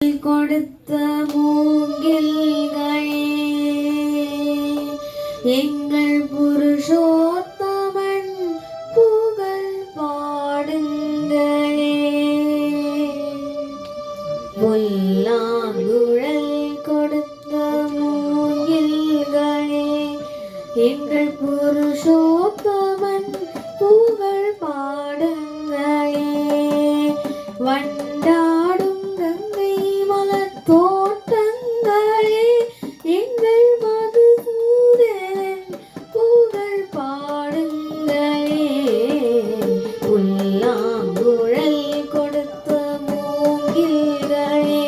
கொடுத்த மூங்கில்களே எங்கள் புருஷோத்தமன் புகழ் பாடுங்களே. பொல்லாங்குழல் கொடுத்த மூங்கில்களே எங்கள் புருஷோத்தமன் புகழ் பாடுங்களே. வண்டாடும் கங்கை மலர் தோட்டங்களே எங்கள் மதுசூதனன் புகழ் பாடுங்களே. புல்லாங்குழல் கொடுத்த மூங்கில்களே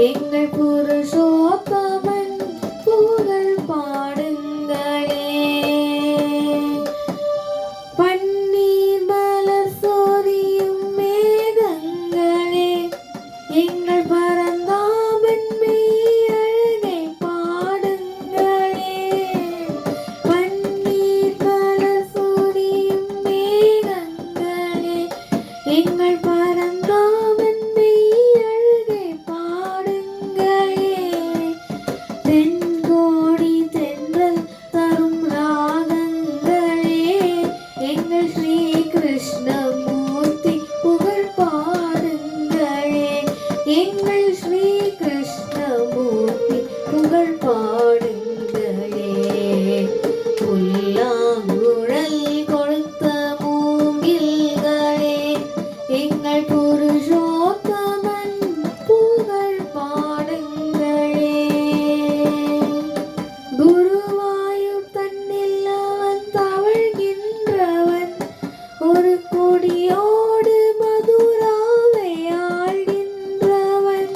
எங்கள் புருஷோத்தமன் புகழ் பாடுங்களே. பன்னீர் மலர் சோரியும் மேகங்களே எங்கள் பரந்தாமன் மெய்யழகை பாடுங்களே. பன்னீர் மலர் சோரியும் மேகங்களே எங்கள் பரந்தாமன் மெய்யழகை பாடுங்களே. தென்கோடி தென்றல் தரும் ராகங்களே எங்கள் ஸ்ரீ கிருஷ்ணமூர்த்தி புகழ் பாடுங்களே. எங்கள் ஸ்ரீ கிருஷ்ணமூர்த்தி புகழ் பாடுங்களே. புல்லாங்குழல் கொடுத்த மூங்கில்களே எங்கள் புருஷோத்தமன் புகழ் பாடுங்களே. குருவாயூர் தன்னில் அவன் தவழ்கின்றவன் ஒரு கொடியோடு மதுராவை ஆள்கின்றவன்.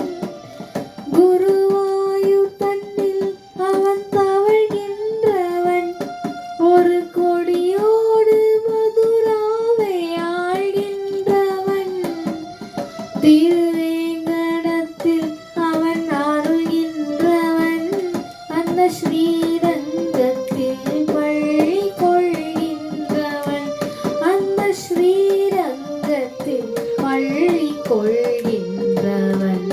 குருவாயூர் தன்னில் அவன் தவழ்கின்றவன் ஒரு கொடியோடு மதுராவை ஆள்கின்றவன். திருவேங்கடத்தில் அவன் அருள்கின்றவன் அந்த ஸ்ரீரங்கத்தில் பள்ளி கொள்கின்றவன். அந்த ஸ்ரீரங்கத்தில் பள்ளி கொள்கின்றவன்.